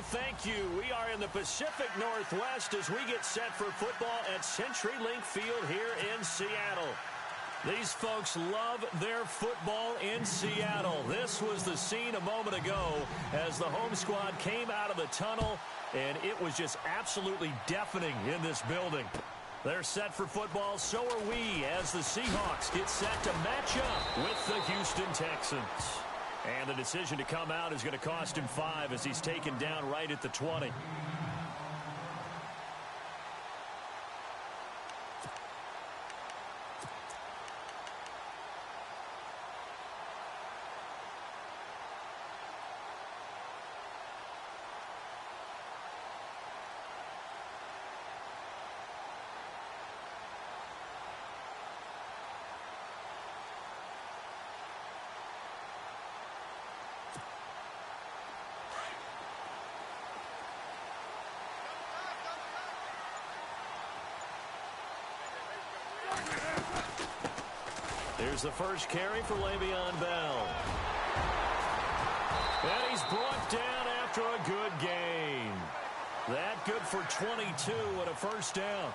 thank you. We are in the Pacific Northwest as we get set for football at CenturyLink Field here in Seattle. These folks love their football in Seattle. This was the scene a moment ago as the home squad came out of the tunnel, and it was just absolutely deafening in this building. They're set for football, so are we, as the Seahawks get set to match up with the Houston Texans. And the decision to come out is going to cost him 5 as he's taken down right at the 20. Here's the first carry for Le'Veon Bell. And he's brought down after a good gain. That good for 22 and a first down.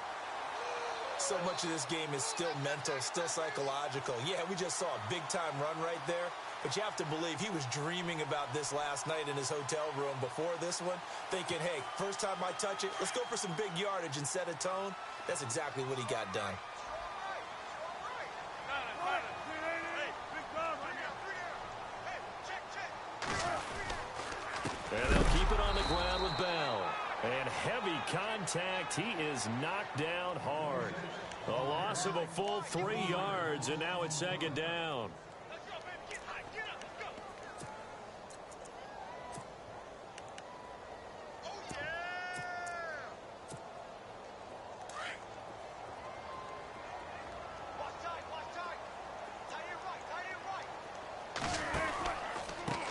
So much of this game is still mental, still psychological. Yeah, we just saw a big-time run right there, but you have to believe he was dreaming about this last night in his hotel room before this one, thinking, hey, first time I touch it, let's go for some big yardage and set a tone. That's exactly what he got done. And they'll keep it on the ground with Bell. And heavy contact. He is knocked down hard. A loss of a full 3 yards, and now it's second down.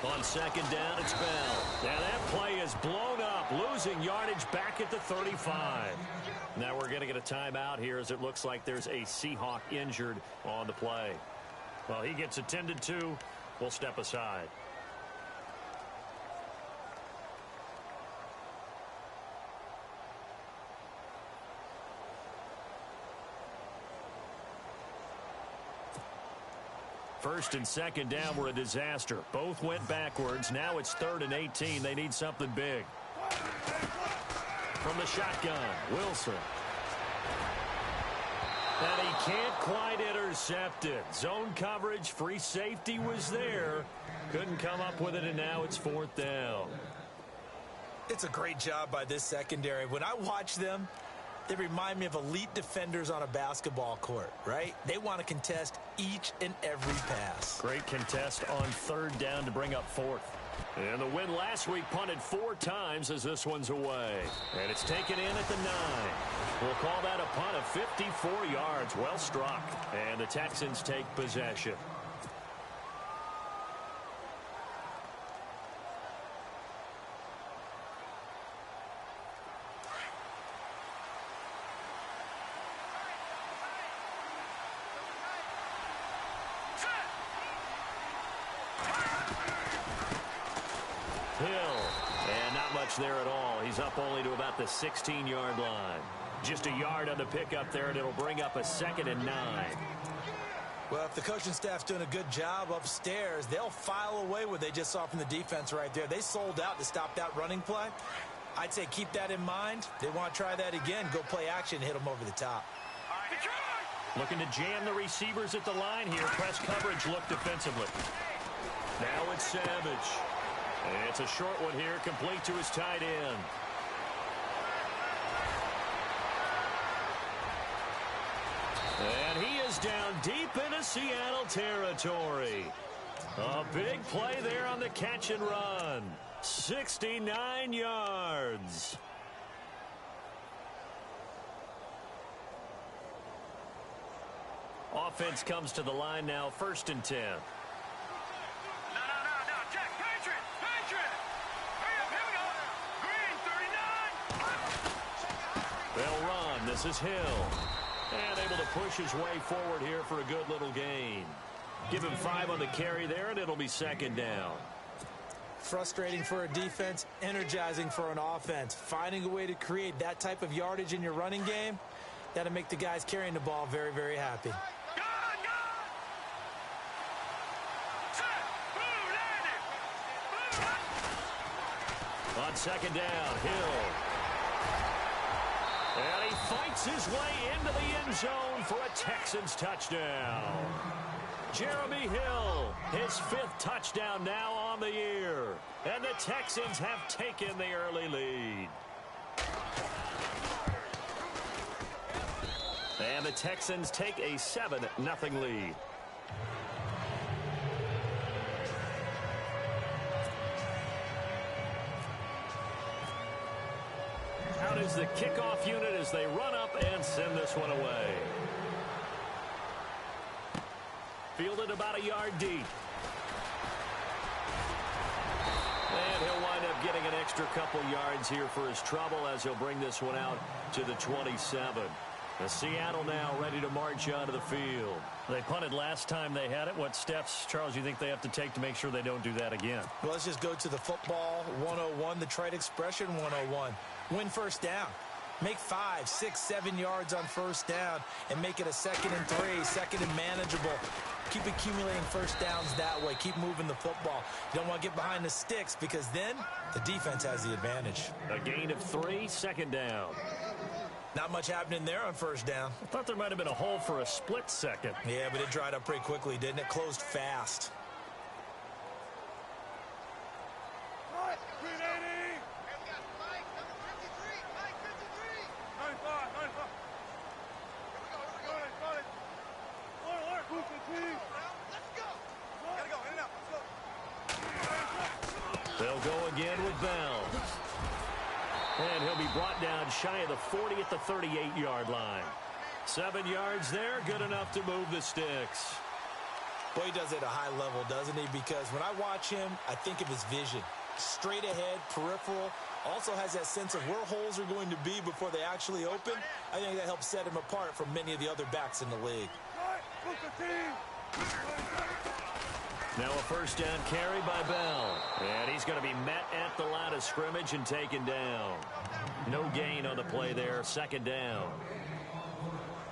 On second down, it's Bell. Now that play is blown up, losing yardage back at the 35. Now we're going to get a timeout here as it looks like there's a Seahawk injured on the play. Well, he gets attended to. We'll step aside. First and second down were a disaster. Both went backwards. Now it's 3rd and 18. They need something big. From the shotgun, Wilson. And he can't quite intercept it. Zone coverage, free safety was there. Couldn't come up with it, and now it's 4th down. It's a great job by this secondary. When I watch them, they remind me of elite defenders on a basketball court, right? They want to contest each and every pass. Great contest on 3rd down to bring up 4th. And the win last week punted 4 times as this one's away. And it's taken in at the 9. We'll call that a punt of 54 yards. Well struck. And the Texans take possession. There at all. He's up only to about the 16-yard line. Just a yard on the pickup there, and it'll bring up a 2nd and 9. Well, if the coaching staff's doing a good job upstairs, they'll file away what they just saw from the defense right there. They sold out to stop that running play. I'd say keep that in mind. They want to try that again. Go play action, hit them over the top. Looking to jam the receivers at the line here. Press coverage look defensively. Now it's Savage. And it's a short one here, complete to his tight end. And he is down deep into Seattle territory. A big play there on the catch and run. 69 yards. Offense comes to the line now, 1st and 10. They'll run. This is Hill. And able to push his way forward here for a good little gain. Give him 5 on the carry there, and it'll be 2nd down. Frustrating for a defense, energizing for an offense. Finding a way to create that type of yardage in your running game, that'll make the guys carrying the ball very, very happy. On second down, Hill. And he fights his way into the end zone for a Texans touchdown. Jeremy Hill, his 5th touchdown now on the year. And the Texans have taken the early lead. And the Texans take a 7-0 lead. Out is the kickoff unit as they run up and send this one away. Fielded about a yard deep. And he'll wind up getting an extra couple yards here for his trouble as he'll bring this one out to the 27. The Seattle now ready to march onto the field. They punted last time they had it. What steps, Charles, you think they have to take to make sure they don't do that again? Well, let's just go to the football 101, the trite expression 101. Win first down. Make 5, 6, 7 yards on first down and make it a 2nd and 3, 2nd and manageable. Keep accumulating first downs that way. Keep moving the football. You don't want to get behind the sticks because then the defense has the advantage. A gain of 3, 2nd down. Not much happening there on first down. I thought there might have been a hole for a split second. Yeah, but it dried up pretty quickly, didn't it? Closed fast. They'll go again with Bell. And he'll be brought down shy of the 40 at the 38-yard line. 7 yards there, good enough to move the sticks. Boy, he does it at a high level, doesn't he? Because when I watch him, I think of his vision. Straight ahead, peripheral. Also has that sense of where holes are going to be before they actually open. I think that helps set him apart from many of the other backs in the league. Now a first down carry by Bell. And he's going to be met at the line of scrimmage and taken down. No gain on the play there. 2nd down.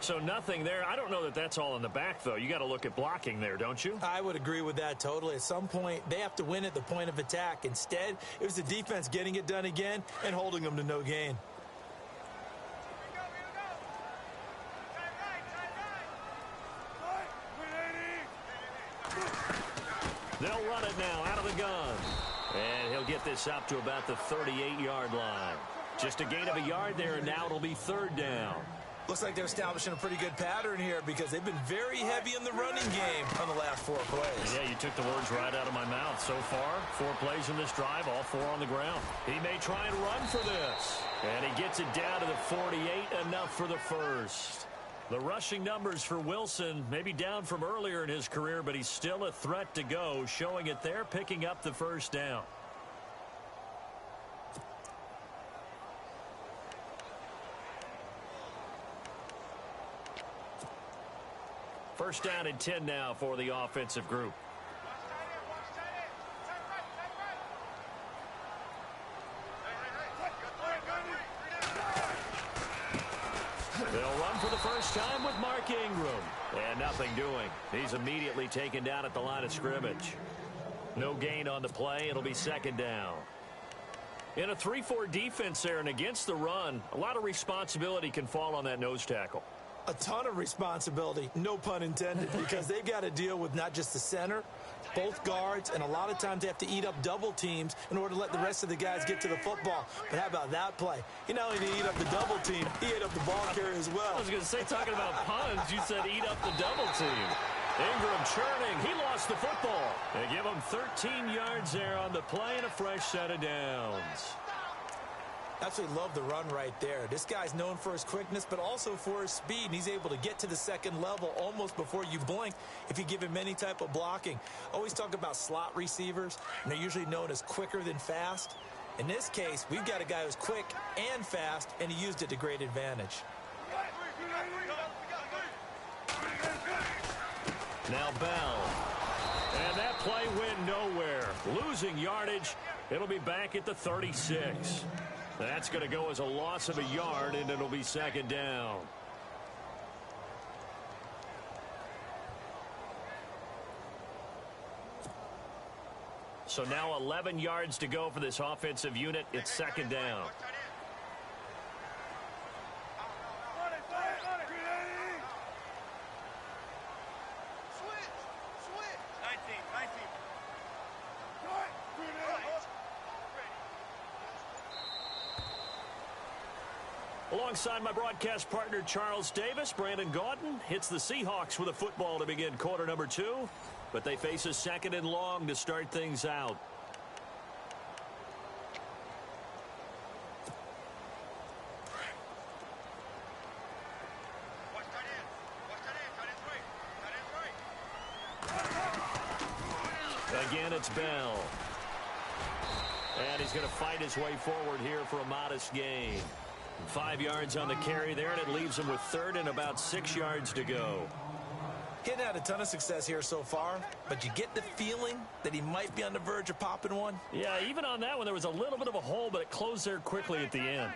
So nothing there. I don't know that that's all in the back, though. You got to look at blocking there, don't you? I would agree with that totally. At some point, they have to win at the point of attack. Instead, it was the defense getting it done again and holding them to no gain. They'll run it now out of the gun. And he'll get this up to about the 38-yard line. Just a gain of a yard there, and now it'll be 3rd down. Looks like they're establishing a pretty good pattern here because they've been very heavy in the running game on the last 4 plays. Yeah, you took the words right out of my mouth. So far, 4 plays in this drive, all 4 on the ground. He may try and run for this. And he gets it down to the 48, enough for the first. The rushing numbers for Wilson may be down from earlier in his career, but he's still a threat to go, showing it there, picking up the first down. First down and 10 now for the offensive group. They'll run for the first time with Mark Ingram. And nothing doing. He's immediately taken down at the line of scrimmage. No gain on the play. It'll be 2nd down. In a 3-4 defense there and against the run, a lot of responsibility can fall on that nose tackle. A ton of responsibility, no pun intended, because they've got to deal with not just the center, both guards, and a lot of times they have to eat up double teams in order to let the rest of the guys get to the football. But how about that play? He not only did he eat up the double team, he ate up the ball carrier as well. I was going to say, talking about puns, you said eat up the double team. Ingram churning. He lost the football. They give him 13 yards there on the play and a fresh set of downs. Absolutely love the run right there. This guy's known for his quickness, but also for his speed. And he's able to get to the second level almost before you blink if you give him any type of blocking. Always talk about slot receivers, and they're usually known as quicker than fast. In this case, we've got a guy who's quick and fast, and he used it to great advantage. Now Bell. And that play went nowhere. losing yardage. It'll be back at the 36. That's going to go as a loss of a yard, and it'll be second down. So now 11 yards to go for this offensive unit. It's second down. Alongside my broadcast partner, Charles Davis, Brandon Gaudin hits the Seahawks with a football to begin quarter number 2. But they face a second and long to start things out. Again, it's Bell. And he's going to fight his way forward here for a modest gain. 5 yards on the carry there, and it leaves him with third and about 6 yards to go. Hitting had a ton of success here so far, but you get the feeling that he might be on the verge of popping one. Yeah, even on that one, there was a little bit of a hole, but it closed there quickly at the end.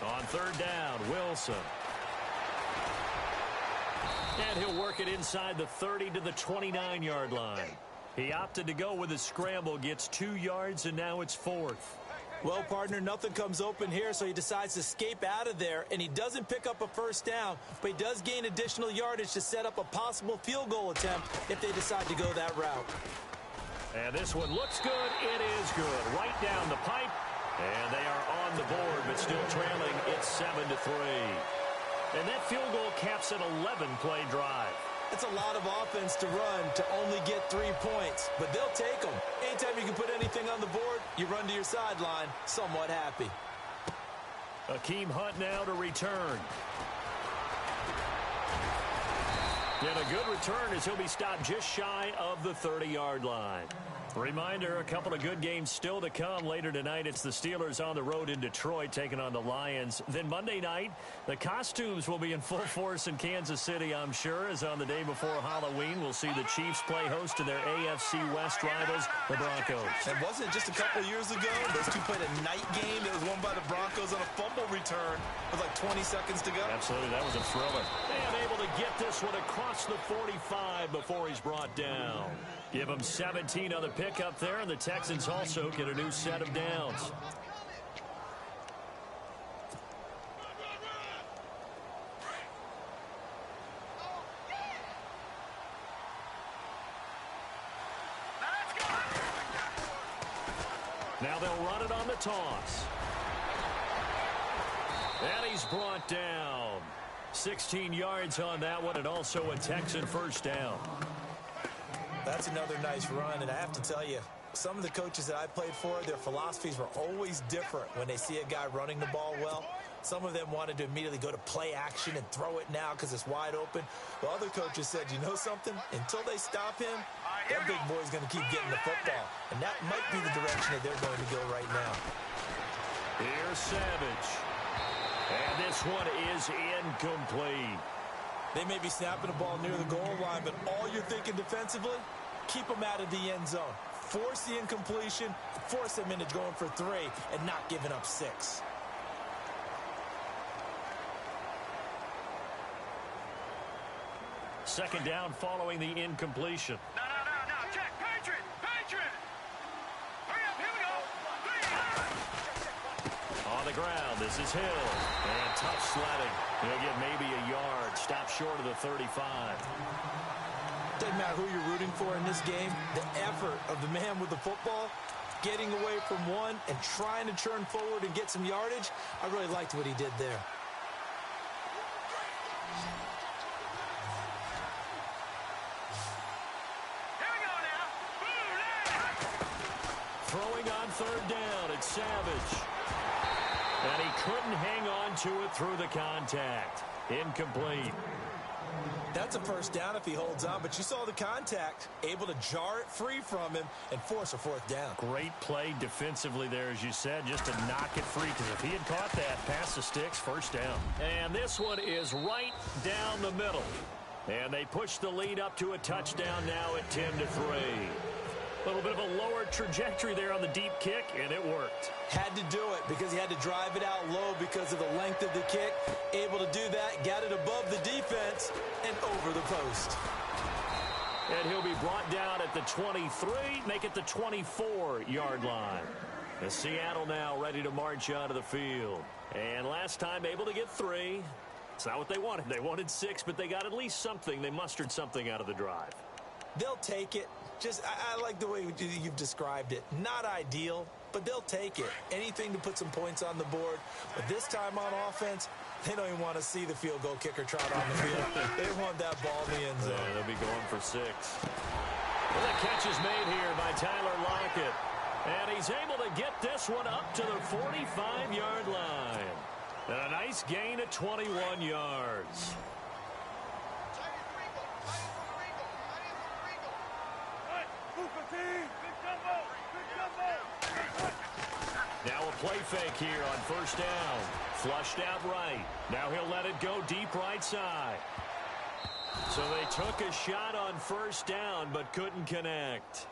On third down, Wilson. And he'll work it inside the 30 to the 29-yard line. He opted to go with a scramble, gets 2 yards, and now it's fourth. Well, partner, nothing comes open here, so he decides to escape out of there, and he doesn't pick up a first down, but he does gain additional yardage to set up a possible field goal attempt if they decide to go that route. And this one looks good. It is good. Right down the pipe. And they are on the board, but still trailing. It's 7-3. And that field goal caps an 11-play drive. It's a lot of offense to run to only get 3 points, but they'll take them. Anytime you can put anything on the board, you run to your sideline somewhat happy. Akeem Hunt now to return. And a good return as he'll be stopped just shy of the 30-yard line. Reminder, a couple of good games still to come. Later tonight, it's the Steelers on the road in Detroit taking on the Lions. Then Monday night, the costumes will be in full force in Kansas City, I'm sure, as on the day before Halloween, we'll see the Chiefs play host to their AFC West rivals, the Broncos. And wasn't it just a couple years ago, those two played a night game that was won by the Broncos on a fumble return with like 20 seconds to go? Absolutely, that was a thriller. And able to get this one across the 45 before he's brought down. Give him 17 on the pickup there, and the Texans also get a new set of downs. Now they'll run it on the toss. And he's brought down. 16 yards on that one, and also a Texan first down. That's another nice run, and I have to tell you, some of the coaches that I played for, their philosophies were always different when they see a guy running the ball well. Some of them wanted to immediately go to play action and throw it now because it's wide open. While other coaches said, you know something? Until they stop him, that big boy's going to keep getting the football. And that might be the direction that they're going to go right now. Here's Savage. And this one is incomplete. They may be snapping the ball near the goal line, but all you're thinking defensively, keep them out of the end zone. Force the incompletion, force them into going for 3, and not giving up 6. Second down following the incompletion. No, check. Patriot. Hurry up, here we go. On the ground, this is Hill. And tough sledding. He'll get maybe a yard. Stop short of the 35. Doesn't matter who you're rooting for in this game. The effort of the man with the football, getting away from one and trying to turn forward and get some yardage, I really liked what he did there. Here we go now. Throwing on third down, it's Savage. And he couldn't hang on to it through the contact. Incomplete. That's a first down if he holds on, but you saw the contact, able to jar it free from him and force a fourth down. Great play defensively there, as you said, just to knock it free, because if he had caught that, past the sticks, first down. And this one is right down the middle. And they push the lead up to a touchdown now at 10-3. A little bit of a lower trajectory there on the deep kick, and it worked. Had to do it because he had to drive it out low because of the length of the kick. Able to do that, got it above the defense and over the post. And he'll be brought down at the 23, make it the 24-yard line. And Seattle now ready to march onto the field. And last time able to get 3. It's not what they wanted. They wanted 6, but they got at least something. They mustered something out of the drive. They'll take it. I like the way you've described it. Not ideal, but they'll take it. Anything to put some points on the board. But this time on offense, they don't even want to see the field goal kicker trot on the field. They want that ball in the end zone. Yeah, they'll be going for 6. Well, the catch is made here by Tyler Lockett. And he's able to get this one up to the 45-yard line. And a nice gain of 21 yards. Now a play fake here on first down. Flushed out right. Now he'll let it go deep right side. So they took a shot on first down but couldn't connect.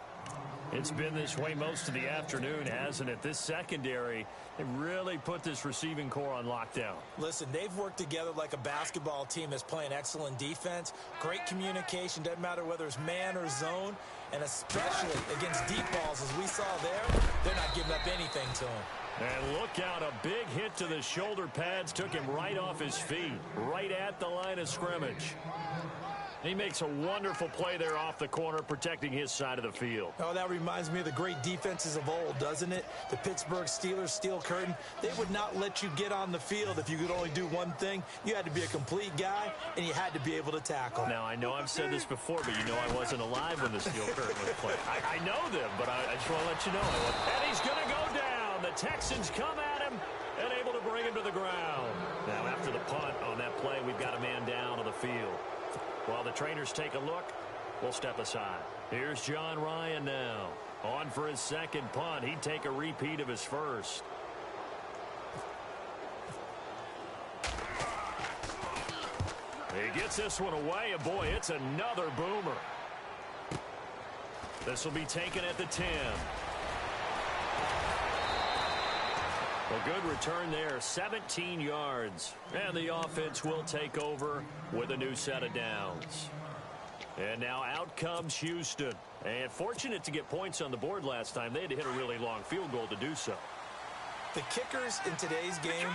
It's been this way most of the afternoon, hasn't it? This secondary, they really put this receiving core on lockdown. Listen, they've worked together like a basketball team that's playing excellent defense. Great communication, doesn't matter whether it's man or zone. And especially against deep balls, as we saw there, they're not giving up anything to him. And look out, a big hit to the shoulder pads took him right off his feet, right at the line of scrimmage. He makes a wonderful play there off the corner, protecting his side of the field. Oh, that reminds me of the great defenses of old, doesn't it? The Pittsburgh Steelers, steel curtain. They would not let you get on the field if you could only do one thing. You had to be a complete guy, and you had to be able to tackle. Now, I know I've said this before, but you know I wasn't alive when the steel curtain was played. I know them, but I just want to let you know. And he's going to go down. The Texans come at him and able to bring him to the ground. Now, after the punt on that play, we've got a man down on the field. While the trainers take a look, we'll step aside. Here's John Ryan now. On for his second punt. He'd take a repeat of his first. He gets this one away, and boy, it's another boomer. This will be taken at the 10. A good return there, 17 yards. And the offense will take over with a new set of downs. And now out comes Houston. And fortunate to get points on the board last time. They had to hit a really long field goal to do so. The kickers in today's game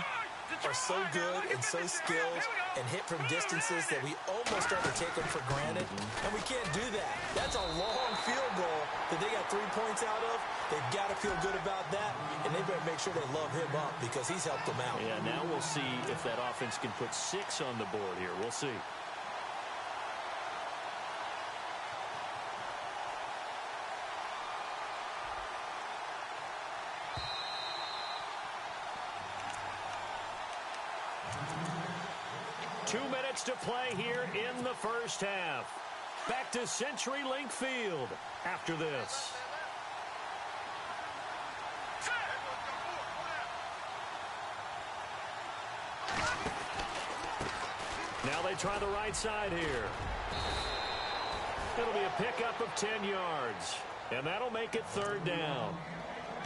are so good and so skilled and hit from distances that we almost start to take them for granted. And we can't do that. That's a long field goal that they got 3 points out of. They've got to feel good about that, and they better make sure they love him up because he's helped them out. Yeah, now we'll see if that offense can put 6 on the board here. We'll see. Two minutes to play here in the first half. Back to CenturyLink Field after this. Now they try the right side here. It'll be a pickup of 10 yards. And that'll make it third down.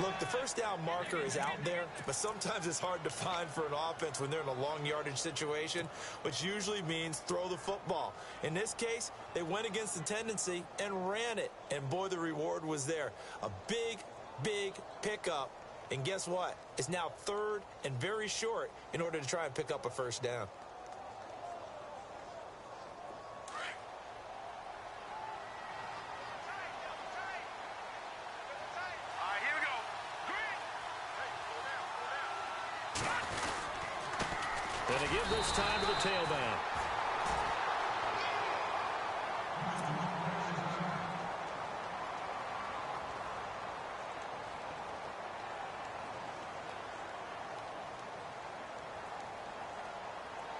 Look, the first down marker is out there, but sometimes it's hard to find for an offense when they're in a long yardage situation, which usually means throw the football. In this case, they went against the tendency and ran it. And boy, the reward was there. A big, big pickup. And guess what? It's now third and very short in order to try and pick up a first down. And they give this time to the tailback.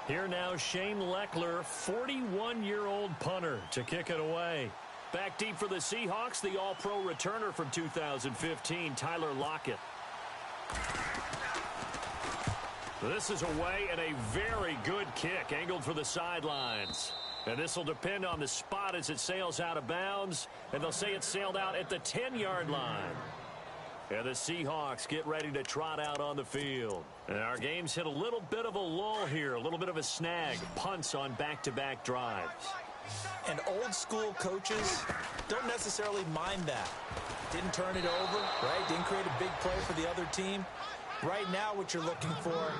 Here now, Shane Leckler, 41-year-old punter, to kick it away. Back deep for the Seahawks, the All-Pro returner from 2015, Tyler Lockett. This is away and a very good kick, angled for the sidelines. And this will depend on the spot as it sails out of bounds. And they'll say it sailed out at the 10-yard line. And the Seahawks get ready to trot out on the field. And our game's hit a little bit of a lull here, a little bit of a snag. Punts on back-to-back drives. And old-school coaches don't necessarily mind that. Didn't turn it over, right? Didn't create a big play for the other team. Right now what you're looking for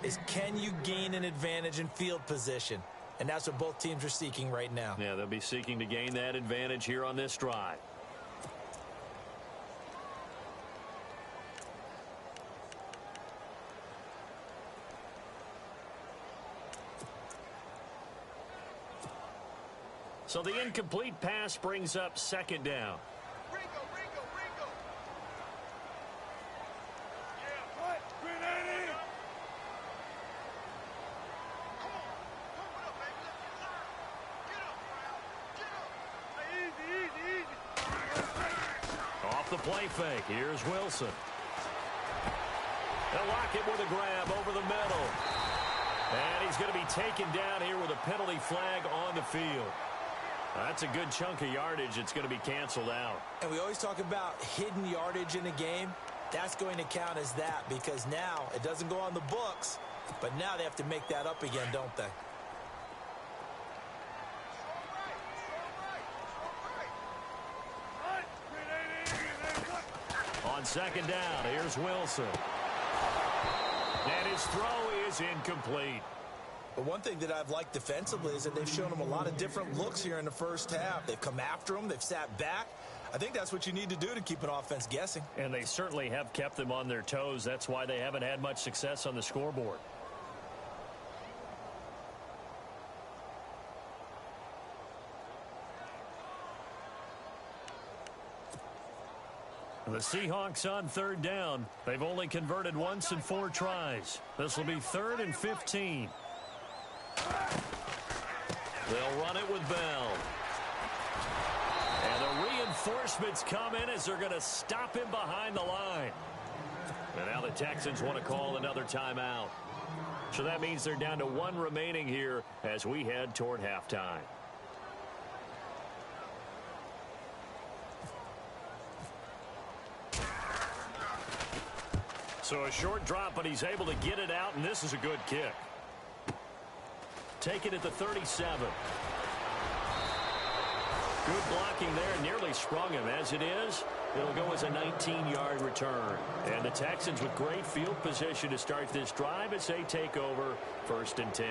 is, can you gain an advantage in field position? And that's what both teams are seeking right now. Yeah, they'll be seeking to gain that advantage here on this drive. So the incomplete pass brings up second down. Ringo. Yeah, what? Grenade! Come on. Pump it up, baby. Let's get up, Brown. Get up. Hey, easy. Off the play fake, here's Wilson. They'll lock it with a grab over the middle. And he's going to be taken down here with a penalty flag on the field. That's a good chunk of yardage. It's going to be canceled out. And we always talk about hidden yardage in a game. That's going to count as that, because now it doesn't go on the books, but now they have to make that up again, don't they? On second down, here's Wilson. And his throw is incomplete. But one thing that I've liked defensively is that they've shown him a lot of different looks here in the first half. They've come after him. They've sat back. I think that's what you need to do to keep an offense guessing. And they certainly have kept them on their toes. That's why they haven't had much success on the scoreboard. The Seahawks on third down. They've only converted once in 4 tries. This will be 3rd and 15. They'll run it with Bell. And the reinforcements come in as they're going to stop him behind the line. And now the Texans want to call another timeout. So that means they're down to 1 remaining here as we head toward halftime. So a short drop, but he's able to get it out, and this is a good kick. Take it at the 37. Good blocking there, nearly sprung him. As it is, it'll go as a 19-yard return. And the Texans with great field position to start this drive as they take over 1st and 10.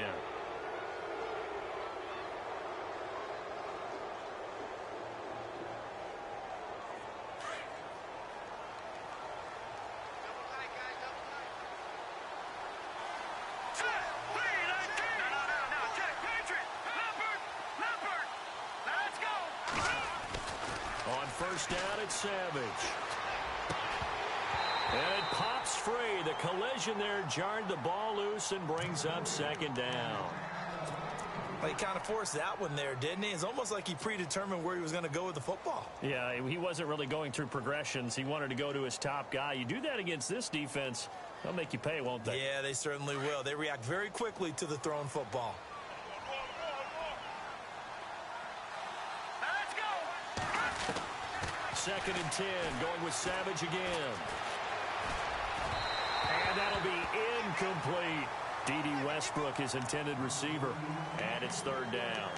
First down, it's Savage. And it pops free. The collision there jarred the ball loose and brings up second down. Well, he kind of forced that one there, didn't he? It's almost like he predetermined where he was going to go with the football. Yeah, he wasn't really going through progressions. He wanted to go to his top guy. You do that against this defense, they'll make you pay, won't they? Yeah, they certainly will. They react very quickly to the thrown football. 2nd and 10, going with Savage again. And that'll be incomplete. D.D. Westbrook is intended receiver. And it's 3rd down.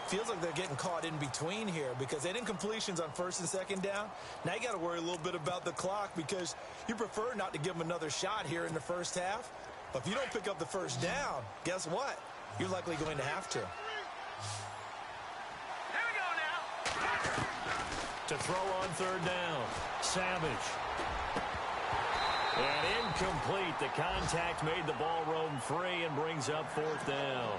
Feels like they're getting caught in between here because they didn't incompletions on 1st and 2nd down. Now you got to worry a little bit about the clock because you prefer not to give them another shot here in the first half. But if you don't pick up the 1st down, guess what? You're likely going to have to. To throw on 3rd down. Savage. And incomplete. The contact made the ball roam free and brings up 4th down.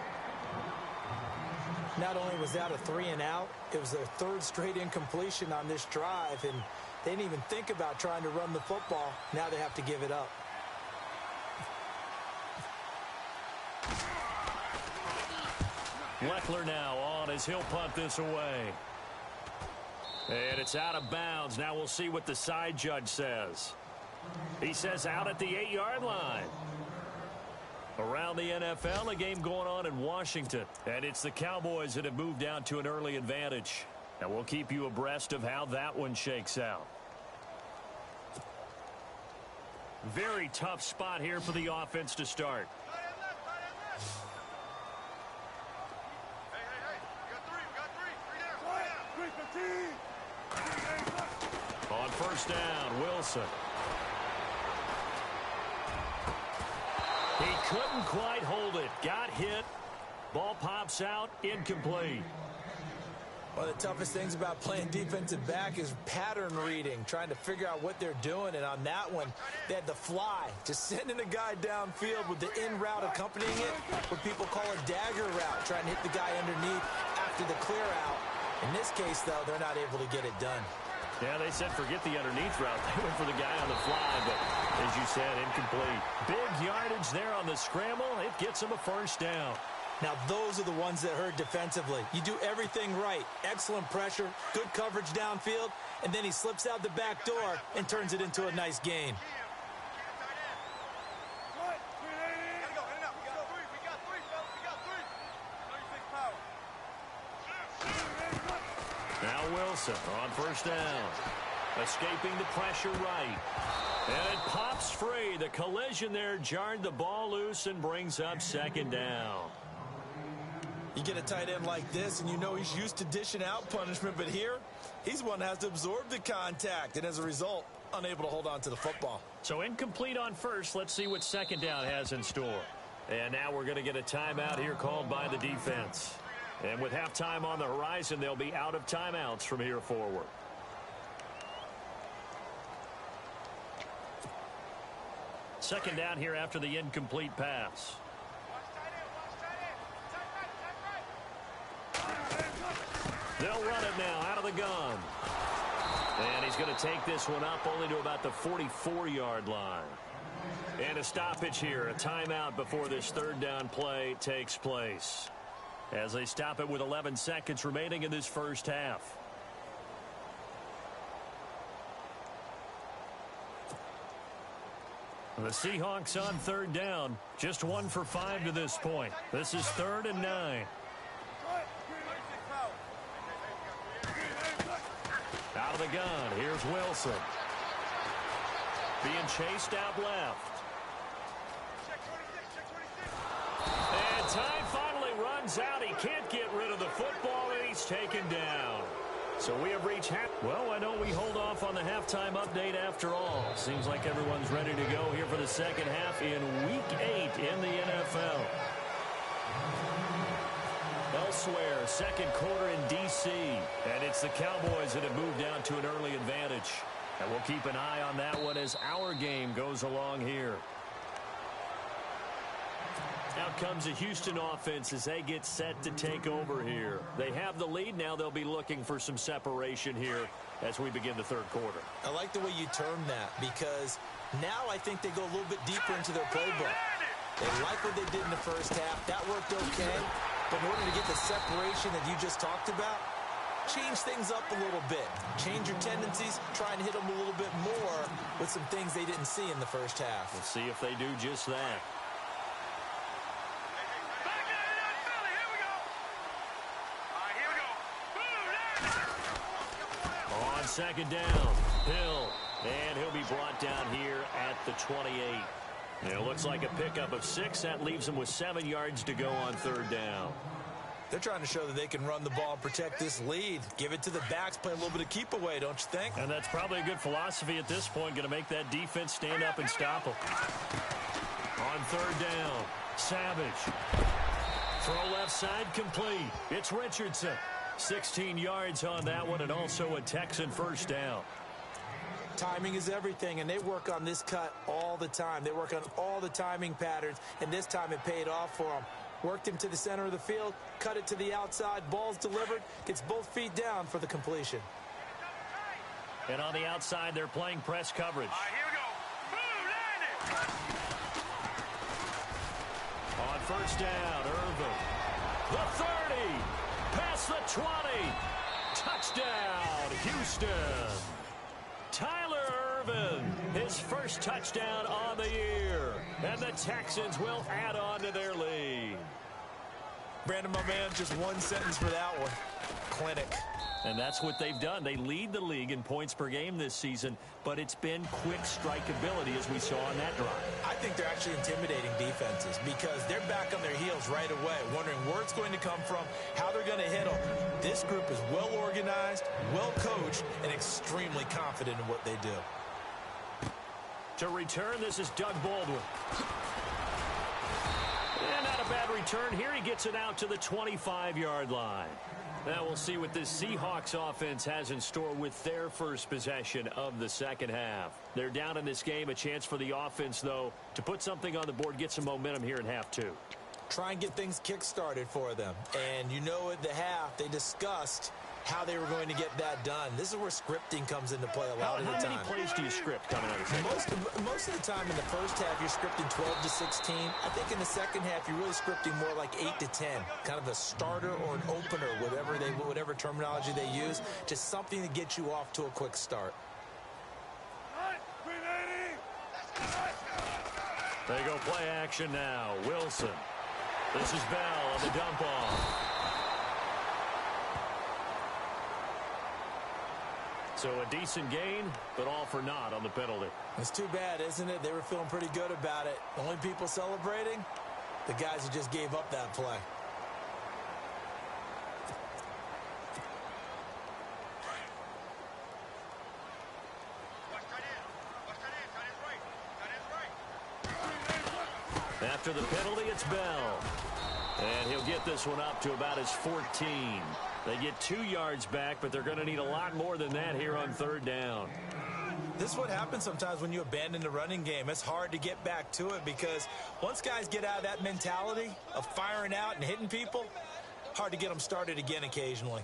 Not only was that a 3 and out, it was their 3rd straight incompletion on this drive, and they didn't even think about trying to run the football. Now they have to give it up. Leckler now on as he'll punt this away. And it's out of bounds. Now we'll see what the side judge says. He says out at the 8-yard line. Around the NFL, a game going on in Washington. And it's the Cowboys that have moved down to an early advantage. And we'll keep you abreast of how that one shakes out. Very tough spot here for the offense to start. On first down, Wilson. He couldn't quite hold it. Got hit. Ball pops out. Incomplete. One of the toughest things about playing defensive back is pattern reading, trying to figure out what they're doing. And on that one, they had the fly, just sending a guy downfield with the in route accompanying it, what people call a dagger route, trying to hit the guy underneath after the clear out. In this case, though, they're not able to get it done. Yeah, they said forget the underneath route. They went for the guy on the fly, but as you said, incomplete. Big yardage there on the scramble. It gets him a first down. Now, those are the ones that hurt defensively. You do everything right. Excellent pressure, good coverage downfield, and then he slips out the back door and turns it into a nice gain. Now Wilson on first down. Escaping the pressure right. And it pops free. The collision there jarred the ball loose and brings up second down. You get a tight end like this, and you know he's used to dishing out punishment, but here, he's one that has to absorb the contact, and as a result, unable to hold on to the football. So incomplete on first. Let's see what second down has in store. And now we're going to get a timeout here called by the defense. And with halftime on the horizon, they'll be out of timeouts from here forward. Second down here after the incomplete pass. They'll run it now out of the gun. And he's going to take this one up only to about the 44-yard line. And a stoppage here, a timeout before this third down play takes place. As they stop it with 11 seconds remaining in this first half. The Seahawks on third down. Just 1 for 5 to this point. This is 3rd and 9. Out of the gun. Here's Wilson. Being chased out left. And time finally runs out. He can't get rid of the football, and he's taken down. So we have reached half. Well, why don't we hold off on the halftime update after all? Seems like everyone's ready to go here for the second half in Week 8 in the NFL. Elsewhere, second quarter in D.C. And it's the Cowboys that have moved down to an early advantage. And we'll keep an eye on that one as our game goes along here. Out comes the Houston offense as they get set to take over here. They have the lead. Now they'll be looking for some separation here as we begin the third quarter. I like the way you term that because now I think they go a little bit deeper into their playbook. They like what they did in the first half. That worked okay. But in order to get the separation that you just talked about, change things up a little bit. Change your tendencies. Try and hit them a little bit more with some things they didn't see in the first half. We'll see if they do just that. On second down, Hill. And he'll be brought down here at the 28. It looks like a pickup of 6. That leaves them with 7 yards to go on third down. They're trying to show that they can run the ball and protect this lead. Give it to the backs, play a little bit of keep away, don't you think? And that's probably a good philosophy at this point. Going to make that defense stand up and stop them. On third down, Savage. Throw left side complete. It's Richardson. 16 yards on that one and also a Texan first down. Timing is everything, and they work on this cut all the time. They work on all the timing patterns, and this time it paid off for them. Worked him to the center of the field, cut it to the outside, ball's delivered, gets both feet down for the completion. And on the outside, they're playing press coverage. All right, here we go. Boom, On first down, Irvin. The 30. Past the 20. Touchdown, Houston. Tyler Ervin, his first touchdown on the year. And the Texans will add on to their lead. Brandon, my man, just one sentence for that one. Clinic. And that's what they've done. They lead the league in points per game this season, but it's been quick strikeability as we saw on that drive. I think they're actually intimidating defenses because they're back on their heels right away, wondering where it's going to come from, how they're going to hit them. This group is well organized, well coached, and extremely confident in what they do. To return, this is Doug Baldwin. And not a bad return here. He gets it out to the 25-yard line. Now we'll see what this Seahawks offense has in store with their first possession of the second half. They're down in this game. A chance for the offense, though, to put something on the board, get some momentum here in half two. Try and get things kick-started for them. And you know at the half, they discussed how they were going to get that done. This is where scripting comes into play a lot of the time. How many plays do you script coming out of the second? Most of the time in the first half, you're scripting 12 to 16. I think in the second half, you're really scripting more like 8 to 10. Kind of a starter or an opener, whatever terminology they use. Just something to get you off to a quick start. They go play action now. Wilson. This is Bell on the dump off. So a decent gain, but all for naught on the penalty. It's too bad, isn't it? They were feeling pretty good about it. Only people celebrating? The guys who just gave up that play. After the penalty, it's Bell. And he'll get this one up to about his 14. They get 2 yards back, but they're going to need a lot more than that here on third down. This is what happens sometimes when you abandon the running game. It's hard to get back to it because once guys get out of that mentality of firing out and hitting people, hard to get them started again occasionally.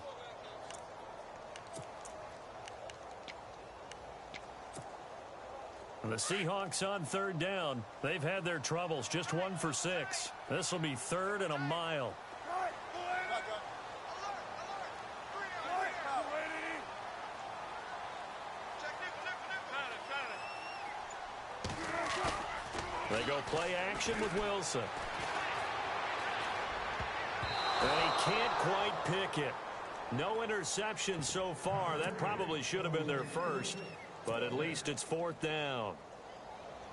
The Seahawks on third down. They've had their troubles, just 1 for 6. This will be 3rd and a mile. They go play action with Wilson. And he can't quite pick it. No interception so far. That probably should have been their first. But at least it's 4th down.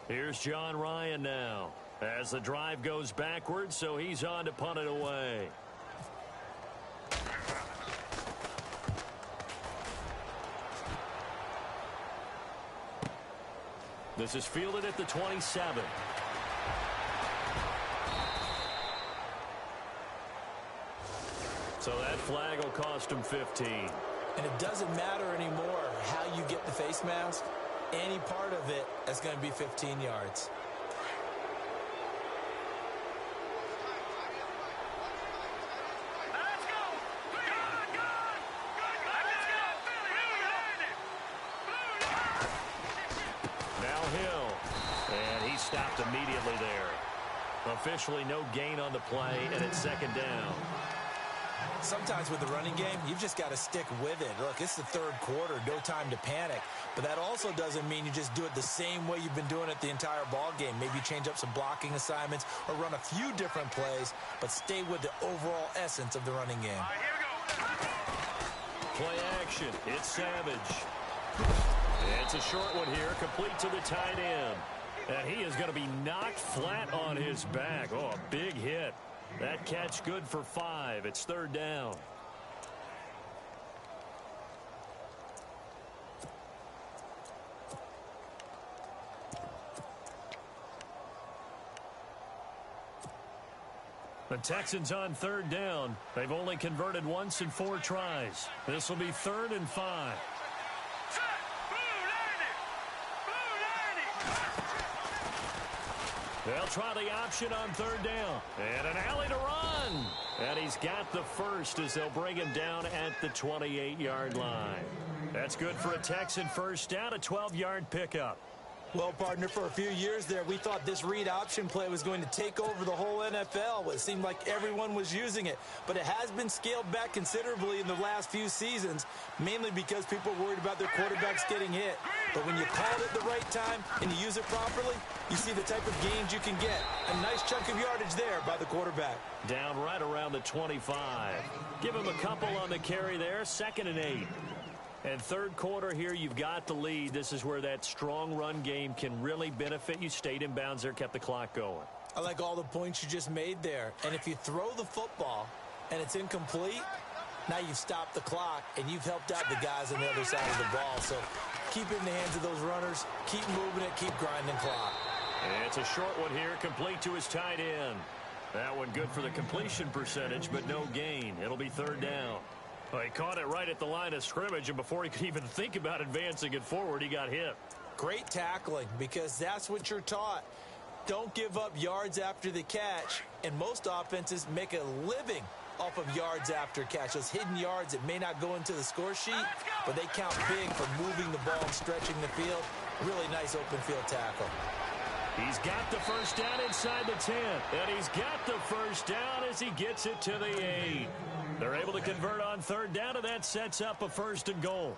Here's John Ryan now. As the drive goes backwards, so he's on to punt it away. This is fielded at the 27. So that flag will cost him 15. And it doesn't matter anymore how you get the face mask. Any part of it is going to be 15 yards. Now Hill. And he stopped immediately there. Officially no gain on the play, and it's 2nd down. Sometimes with the running game, you've just got to stick with it. Look, it's the 3rd quarter, no time to panic. But that also doesn't mean you just do it the same way you've been doing it the entire ball game. Maybe change up some blocking assignments or run a few different plays, but stay with the overall essence of the running game. Play action. It's Savage. It's a short one here, complete to the tight end. And he is going to be knocked flat on his back. Oh, a big hit. That catch good for 5. It's 3rd down. The Texans on 3rd down. They've only converted once in 4 tries. This will be 3rd and 5. They'll try the option on 3rd down. And an alley to run. And he's got the first as they'll bring him down at the 28-yard line. That's good for a Texan first down, a 12-yard pickup. Well, partner, for a few years there, we thought this read option play was going to take over the whole NFL. It seemed like everyone was using it. But it has been scaled back considerably in the last few seasons, mainly because people are worried about their quarterbacks getting hit. But when you call it at the right time and you use it properly, you see the type of gains you can get. A nice chunk of yardage there by the quarterback. Down right around the 25. Give him a couple on the carry there, 2nd and 8. And third quarter here, you've got the lead. This is where that strong run game can really benefit you. Stayed in bounds there, kept the clock going. I like all the points you just made there. And if you throw the football and it's incomplete, now you've stopped the clock and you've helped out the guys on the other side of the ball. So keep it in the hands of those runners. Keep moving it. Keep grinding clock. And it's a short one here, complete to his tight end. That one good for the completion percentage, but no gain. It'll be 3rd down. Well, he caught it right at the line of scrimmage, and before he could even think about advancing it forward, he got hit. Great tackling, because that's what you're taught. Don't give up yards after the catch, and most offenses make a living off of yards after catch. Those hidden yards that may not go into the score sheet, but they count big for moving the ball and stretching the field. Really nice open field tackle. He's got the first down inside the 10, and he's got the first down as he gets it to the 8. They're able to convert on 3rd down, and that sets up a 1st and goal.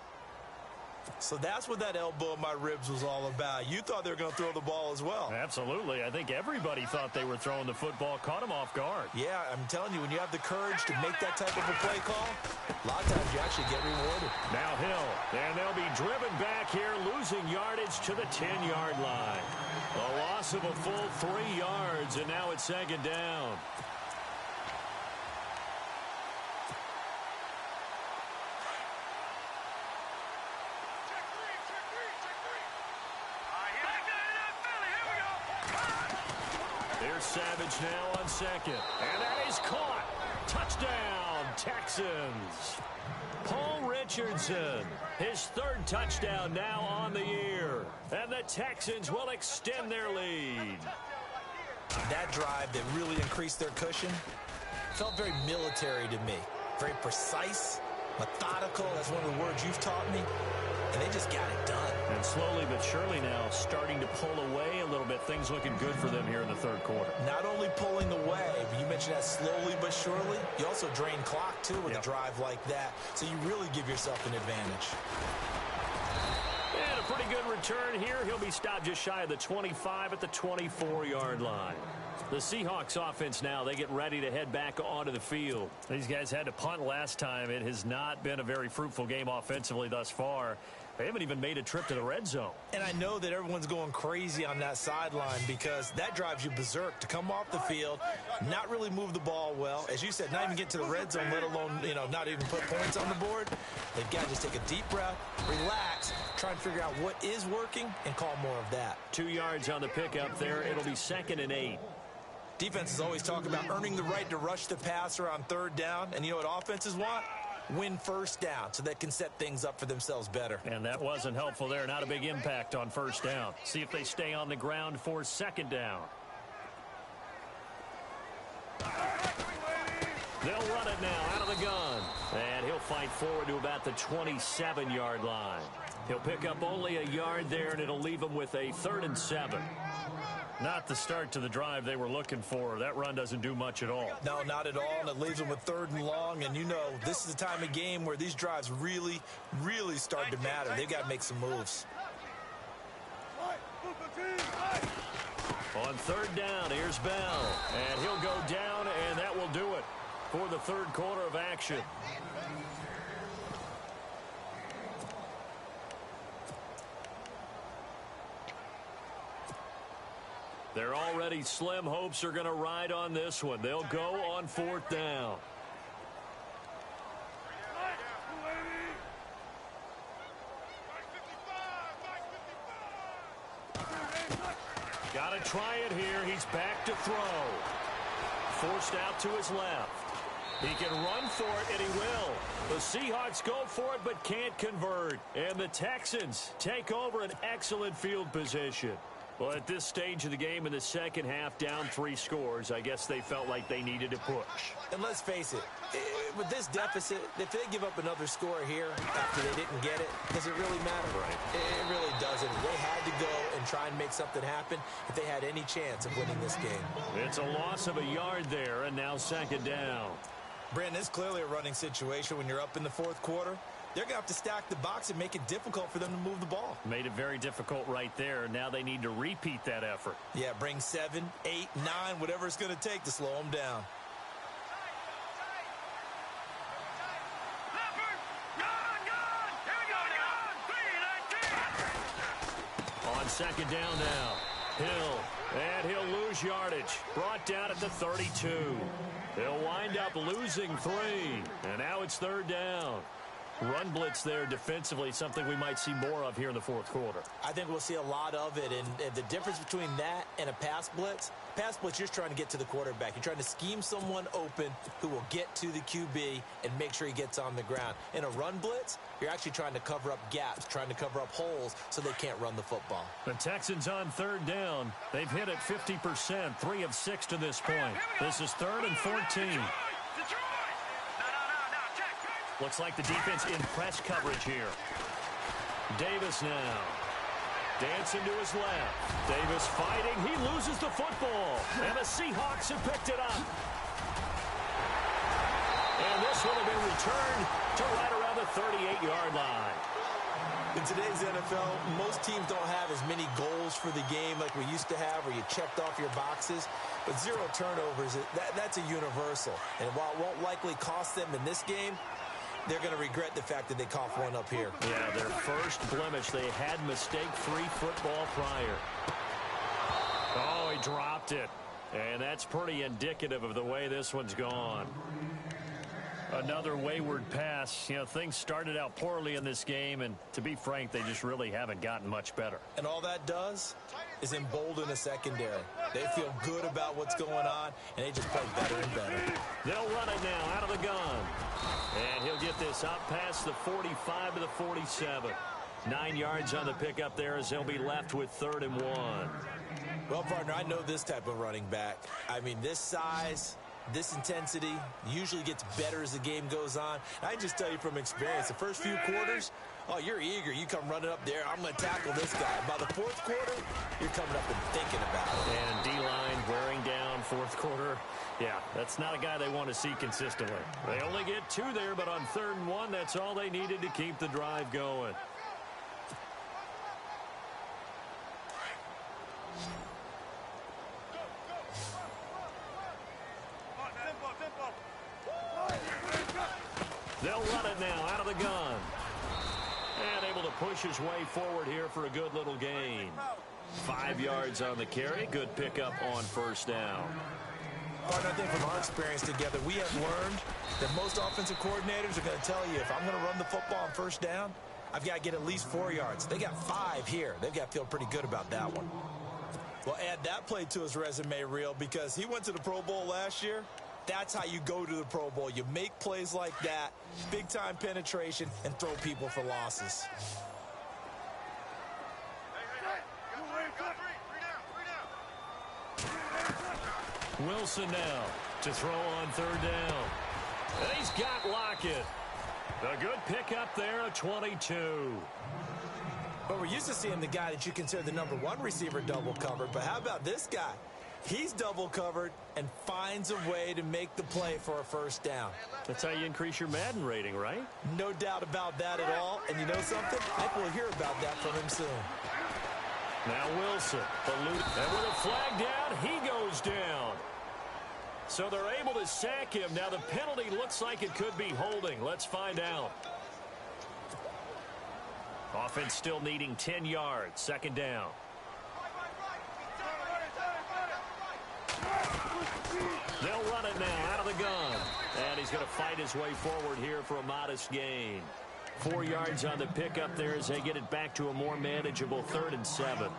So that's what that elbow in my ribs was all about. You thought they were going to throw the ball as well. Absolutely. I think everybody thought they were throwing the football, caught him off guard. Yeah, I'm telling you, when you have the courage to make that type of a play call, a lot of times you actually get rewarded. Now Hill, and they'll be driven back here, losing yardage to the 10-yard line. A loss of a full 3 yards, and now it's 2nd down. There's Savage now on 2nd. And that is caught. Touchdown, Texans. Paul Richardson, his 3rd touchdown now on the year. And the Texans will extend their lead. That drive that really increased their cushion felt very military to me. Very precise, methodical. That's one of the words you've taught me. And they just got it done. And slowly but surely now starting to pull away a little bit. Things looking good for them here in the 3rd quarter. Not only pulling away, but you mentioned that slowly but surely. You also drain clock, too, with a drive like that. So you really give yourself an advantage. And a pretty good return here. He'll be stopped just shy of the 25 at the 24-yard line. The Seahawks offense now, they get ready to head back onto the field. These guys had to punt last time. It has not been a very fruitful game offensively thus far. They haven't even made a trip to the red zone. And I know that everyone's going crazy on that sideline because that drives you berserk to come off the field, not really move the ball well. As you said, not even get to the red zone, let alone, not even put points on the board. They've got to just take a deep breath, relax, try and figure out what is working, and call more of that. 2 yards on the pickup there. It'll be 2nd and 8. Defenses always talk about earning the right to rush the passer on 3rd down. And you know what offenses want? Win 1st down so they can set things up for themselves better. And that wasn't helpful there. Not a big impact on 1st down. See if they stay on the ground for 2nd down. They'll run it now out of the gun. And he'll fight forward to about the 27-yard line. He'll pick up only a yard there, and it'll leave him with a 3rd and 7. Not the start to the drive they were looking for. That run doesn't do much at all. No, not at all, and it leaves them with 3rd and long. And this is the time of game where these drives really, really start to matter. They've got to make some moves. On 3rd down, here's Bell. And he'll go down, and that will do it for the 3rd quarter of action. They're already slim hopes are going to ride on this one. They'll go on 4th down. Got to try it here. He's back to throw. Forced out to his left. He can run for it, and he will. The Seahawks go for it but can't convert. And the Texans take over an excellent field position. Well, at this stage of the game in the second half, down 3 scores, I guess they felt like they needed to push. And let's face it, with this deficit, if they give up another score here after they didn't get it, does it really matter? Right. It really doesn't. They had to go and try and make something happen if they had any chance of winning this game. It's a loss of a yard there, and now second down. Brandon, it's clearly a running situation when you're up in the fourth quarter. They're going to have to stack the box and make it difficult for them to move the ball. Made it very difficult right there. Now they need to repeat that effort. Yeah, bring 7, 8, 9, whatever it's going to take to slow them down. On second down now, Hill, and he'll lose yardage. Brought down at the 32. He'll wind up losing 3, and now it's third down. Run blitz there defensively, something we might see more of here in the fourth quarter. I think we'll see a lot of it, and the difference between that and a pass blitz, you're just trying to get to the quarterback. You're trying to scheme someone open who will get to the QB and make sure he gets on the ground. In a run blitz, you're actually trying to cover up gaps, trying to cover up holes so they can't run the football. The Texans on third down. They've hit it 50%, 3 of 6 to this point. This is 3rd and 14. Looks like the defense in press coverage here. Davis now. Dancing to his left. Davis fighting. He loses the football. And the Seahawks have picked it up. And this will have been returned to right around the 38-yard line. In today's NFL, most teams don't have as many goals for the game like we used to have, where you checked off your boxes. But 0 turnovers, that's a universal. And while it won't likely cost them in this game, they're going to regret the fact that they coughed one up here. Yeah, their first blemish. They had mistake-free football prior. Oh, he dropped it. And that's pretty indicative of the way this one's gone. Another wayward pass. You know, things started out poorly in this game, and to be frank, they just really haven't gotten much better. And all that does is embolden a secondary. They feel good about what's going on, and they just play better and better. They'll run it now out of the gun. And he'll get this up past the 45 to the 47. 9 yards on the pickup there as they'll be left with 3rd and 1. Well, partner, I know this type of running back. I mean, this size, this intensity usually gets better as the game goes on. I can just tell you from experience, the first few quarters, oh, you're eager. You come running up there. I'm going to tackle this guy. By the fourth quarter, you're coming up and thinking about it. And D-line wearing down fourth quarter. Yeah, that's not a guy they want to see consistently. They only get 2 there, but on 3rd and 1, that's all they needed to keep the drive going. They'll run it now out of the gun. And able to push his way forward here for a good little gain. 5 yards on the carry. Good pickup on first down. Partner, I think from our experience together, we have learned that most offensive coordinators are going to tell you, if I'm going to run the football on first down, I've got to get at least 4 yards. They got 5 here. They've got to feel pretty good about that one. Well, add that play to his resume reel, because he went to the Pro Bowl last year. That's how you go to the Pro Bowl. You make plays like that, big-time penetration, and throw people for losses. Wilson now to throw on 3rd down. And he's got Lockett. A good pickup there, a 22. But we're used to seeing the guy that you consider the #1 receiver double covered. But how about this guy? He's double covered and finds a way to make the play for a first down. That's how you increase your Madden rating, right? No doubt about that at all. And you know something? I think we'll hear about that from him soon. Now Wilson, and with a flag down, he goes down. So they're able to sack him. Now the penalty looks like it could be holding. Let's find out. Offense still needing 10 yards. 2nd down. They'll run it now out of the gun. And he's going to fight his way forward here for a modest gain. 4 yards on the pickup there as they get it back to a more manageable 3rd and 7.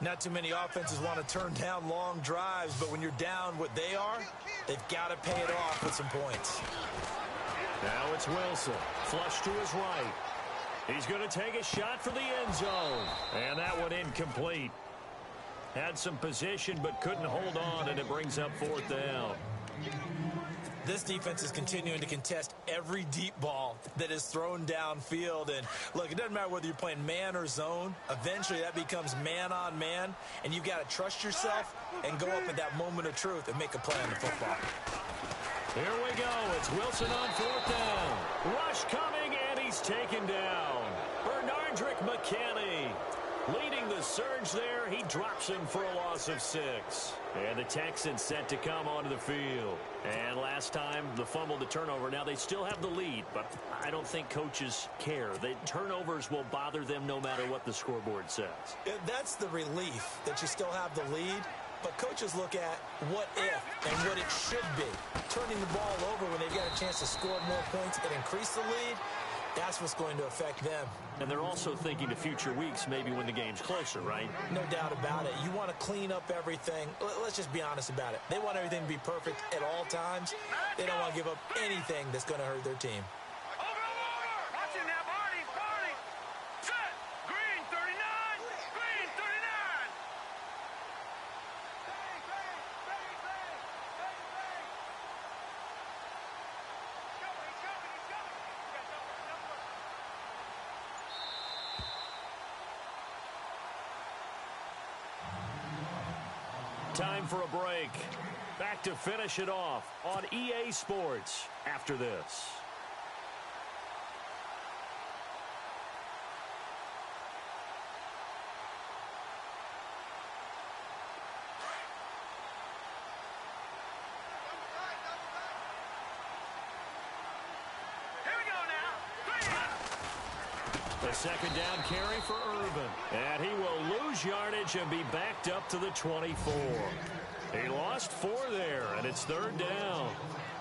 Not too many offenses want to turn down long drives, but when you're down what they are, they've got to pay it off with some points. Now it's Wilson. Flush to his right. He's going to take a shot for the end zone. And that one incomplete. Had some position but couldn't hold on, and it brings up fourth down. This defense is continuing to contest every deep ball that is thrown downfield. And, look, it doesn't matter whether you're playing man or zone. Eventually, that becomes man-on-man, and you've got to trust yourself and go up at that moment of truth and make a play on the football. Here we go. It's Wilson on fourth down. Rush coming, and he's taken down. Bernardrick McKinney leading the surge there. He drops him for a loss of 6. And the Texans set to come onto the field. And last time, the fumble to turnover. Now, they still have the lead, but I don't think coaches care. The turnovers will bother them no matter what the scoreboard says. That's the relief that you still have the lead. But coaches look at what if and what it should be. Turning the ball over when they get a chance to score more points and increase the lead, that's what's going to affect them. And they're also thinking to future weeks, maybe when the game's closer, right? No doubt about it. You want to clean up everything. Let's just be honest about it. They want everything to be perfect at all times. They don't want to give up anything that's going to hurt their team. Watching now, Barney. Set. Green 39. Green 39. Bang, bang, bang, bang, bang, bang. He's coming. He's got number. Time for a break. Back to finish it off on EA Sports after this. Here we go now. The second down carry for Irvin. And he will lose yardage and be backed up to the 24. He lost 4 there, and it's third down.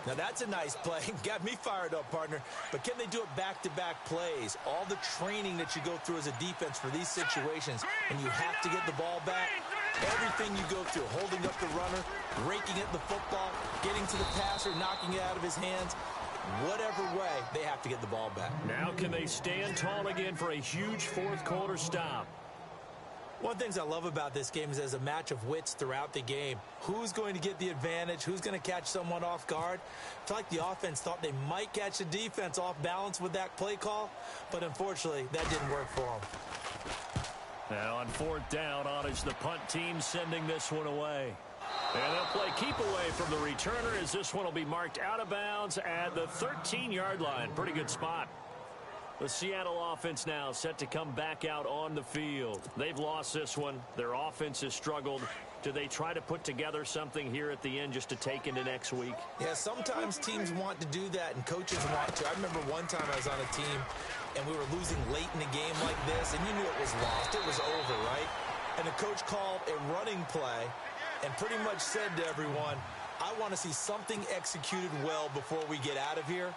Now, that's a nice play. Got me fired up, partner. But can they do it back-to-back plays? All the training that you go through as a defense for these situations, and you have to get the ball back. Everything you go through, holding up the runner, raking at the football, getting to the passer, knocking it out of his hands. Whatever way, they have to get the ball back. Now can they stand tall again for a huge fourth-quarter stop? One of the things I love about this game is there's a match of wits throughout the game. Who's going to get the advantage? Who's going to catch someone off guard? I feel like the offense thought they might catch the defense off balance with that play call, but unfortunately, that didn't work for them. Now on fourth down, on is the punt team sending this one away. And they'll play keep away from the returner as this one will be marked out of bounds at the 13-yard line. Pretty good spot. The Seattle offense now set to come back out on the field. They've lost this one. Their offense has struggled. Do they try to put together something here at the end just to take into next week? Yeah, sometimes teams want to do that and coaches want to. I remember one time I was on a team and we were losing late in a game like this, and you knew it was lost. It was over, right? And the coach called a running play and pretty much said to everyone, I want to see something executed well before we get out of here.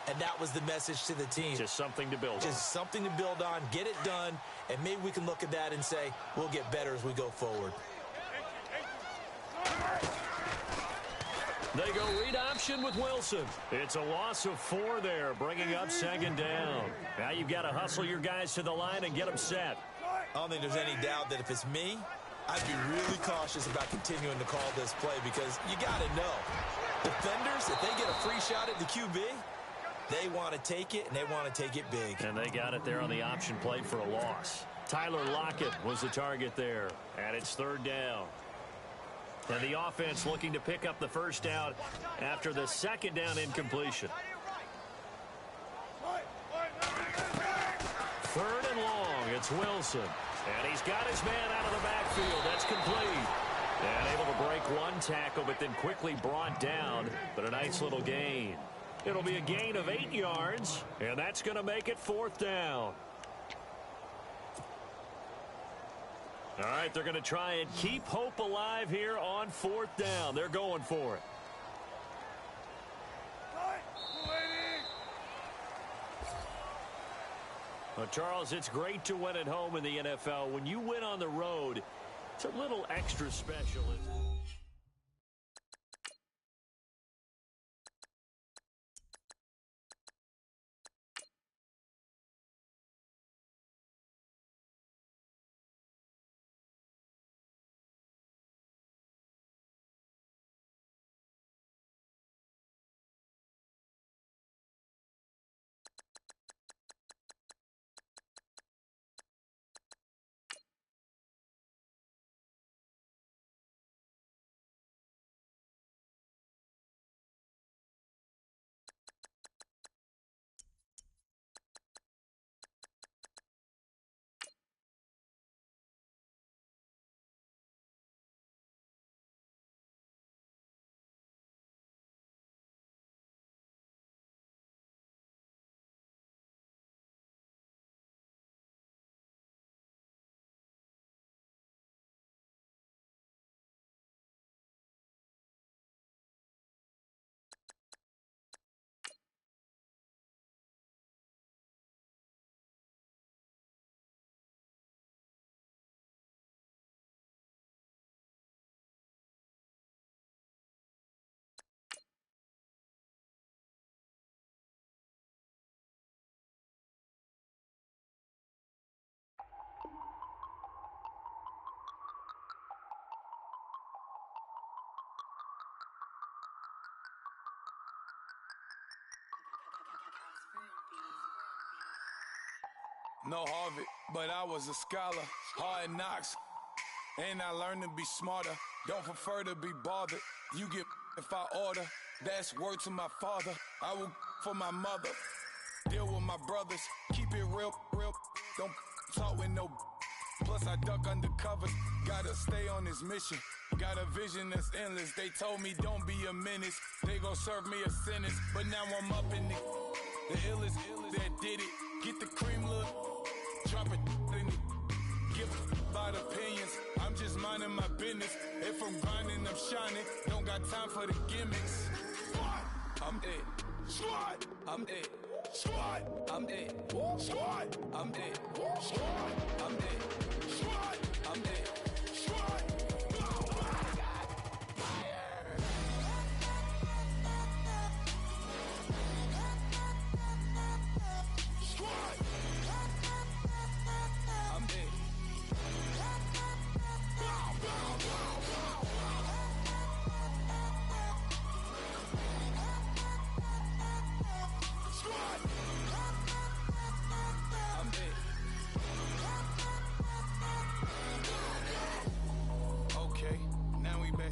And that was the message to the team. Just something to build on. Just something to build on, get it done, and maybe we can look at that and say, we'll get better as we go forward. They go read option with Wilson. It's a loss of 4 there, bringing up second down. Now you've got to hustle your guys to the line and get them set. I don't think there's any doubt that if it's me, I'd be really cautious about continuing to call this play because you got to know. Defenders, if they get a free shot at the QB, they want to take it, and they want to take it big. And they got it there on the option play for a loss. Tyler Lockett was the target there, and it's third down. And the offense looking to pick up the first down after the second down incompletion. Third and long, it's Wilson. And he's got his man out of the backfield. That's complete. And able to break one tackle, but then quickly brought down. But a nice little gain. It'll be a gain of 8 yards, and that's going to make it fourth down. All right, they're going to try and keep hope alive here on fourth down. They're going for it. Well, Charles, it's great to win at home in the NFL. When you win on the road, it's a little extra special, isn't it? No Harvard, but I was a scholar. Hard knocks, and I learned to be smarter. Don't prefer to be bothered. You get if I order. That's word to my father. I will for my mother. Deal with my brothers. Keep it real. Don't talk with no. Plus I duck undercover. Gotta stay on this mission. Got a vision that's endless. They told me don't be a menace. They gon' serve me a sentence. But now I'm up in the illest that did it. Get the cream, look. Drop it in it. Give about opinions. I'm just minding my business. If I'm grinding, I'm shining. Don't got time for the gimmicks. I'm it. Squad. I'm it. Squad. I'm it. Squad. I'm it. Squad. I'm it. Squad. I'm it. Squad.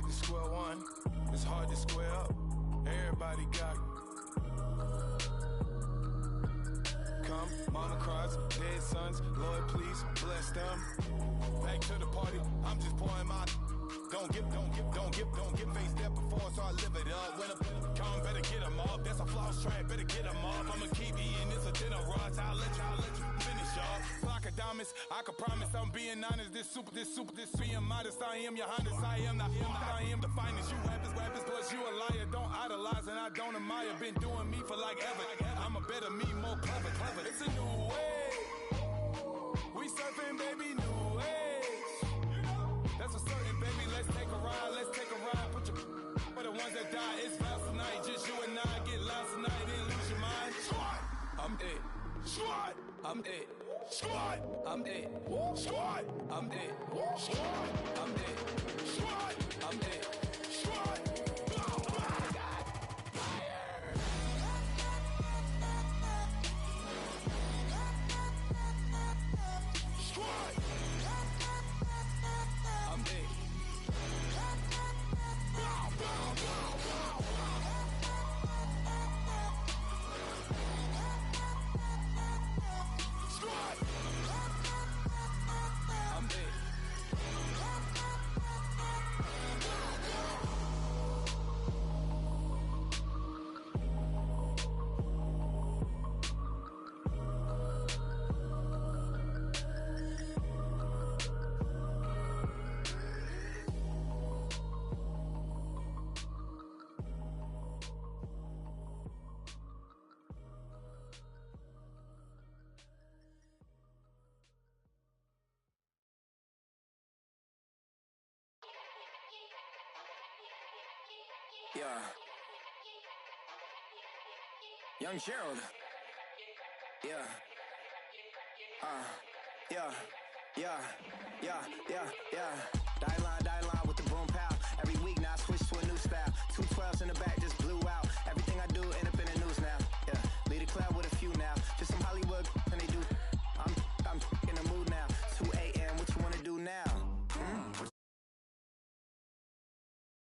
Square one, it's hard to square up. Everybody got come, mama cries, dead sons. Lord, please bless them. Back to the party, I'm just pouring my. Don't get face step before, so I live it up. When I come, better get them up. That's a floss track, better get them up. I'ma keep eating this a dinner rush. I'll let you finish up. Flock of diamonds, I can promise I'm being honest. This being modest. I am your highness. I am the finest. You rappers, plus you a liar. Don't idolize and I don't admire. Been doing me for like ever. I'm a better me, more clever. It's a new way. We surfing, baby, new age. That's a certain, baby. Let's take a ride. Put your for the ones that die. It's vows tonight. Just you and I get lost tonight and lose your mind. Squad, I'm it. Squad, I'm it. Squad, I'm it. Squad, I'm it. Squad, I'm it. Squad, I'm it. Squad. Yeah. Young Gerald. Yeah. Die line with the boom pow. Every week now I switch to a new style. 212s in the back.